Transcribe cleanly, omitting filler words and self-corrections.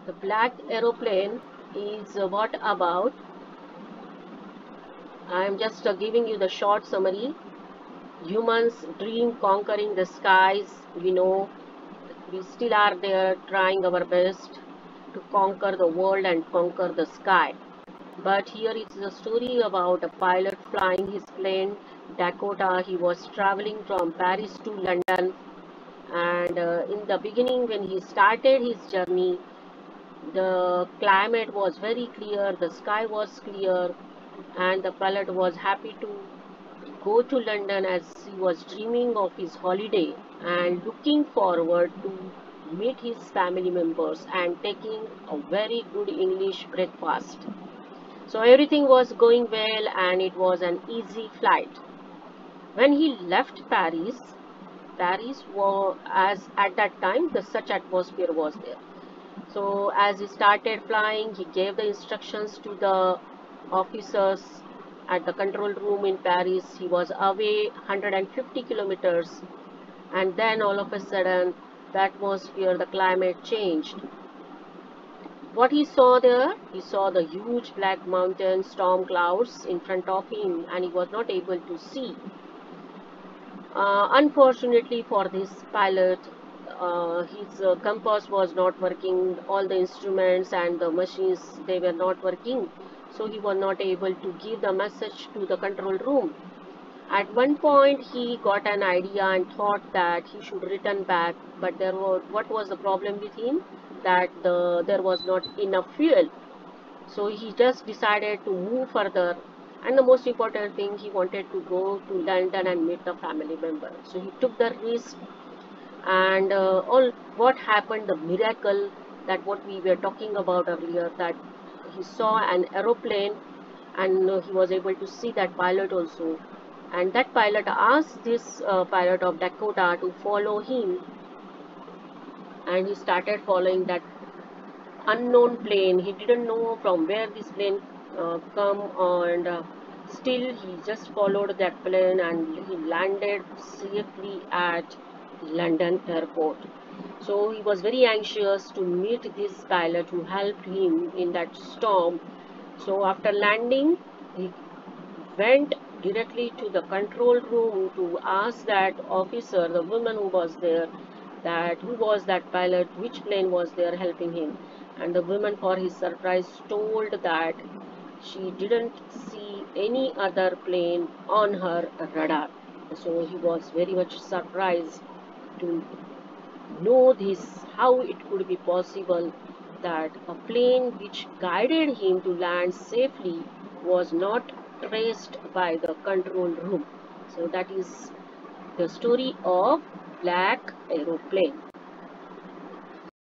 The black aeroplane is what about? I am just giving you the short summary. Humans dream conquering the skies. We know we still are there trying our best to conquer the world and conquer the sky. But here is a story about a pilot flying his plane Dakota. He was traveling from Paris to London, and in the beginning, when he started his journey, the climate was very clear, the sky was clear, and the pilot was happy to go to London as he was dreaming of his holiday and looking forward to meet his family members and taking a very good English breakfast. So everything was going well and it was an easy flight. When he left Paris was, as at that time the such atmosphere was there. So as he started flying, he gave the instructions to the officers at the control room in Paris. He was away 150 kilometers, and then all of a sudden the atmosphere, the climate changed. What he saw there, he saw the huge black mountain storm clouds in front of him, and he was not able to see. Unfortunately for this pilot, his compass was not working, all the instruments and the machines, they were not working, so he was not able to give the message to the control room. At one point he got an idea and thought that he should return back, but what was the problem with him, that there was not enough fuel. So he just decided to move further, and the most important thing, he wanted to go to London and meet the family member. So he took the risk, and all what happened, the miracle, that what we were talking about earlier, that he saw an aeroplane, and he was able to see that pilot also, and that pilot asked this pilot of Dakota to follow him, and he started following that unknown plane. He didn't know from where this plane come, and still he just followed that plane and he landed safely at London airport. So he was very anxious to meet this pilot who helped him in that storm. So after landing, he went directly to the control room to ask that officer, the woman who was there, that who was that pilot, which plane was there helping him. And the woman, for his surprise, told that she didn't see any other plane on her radar. So he was very much surprised to know this, how it could be possible that a plane which guided him to land safely was not traced by the control room. So that is the story of black aeroplane.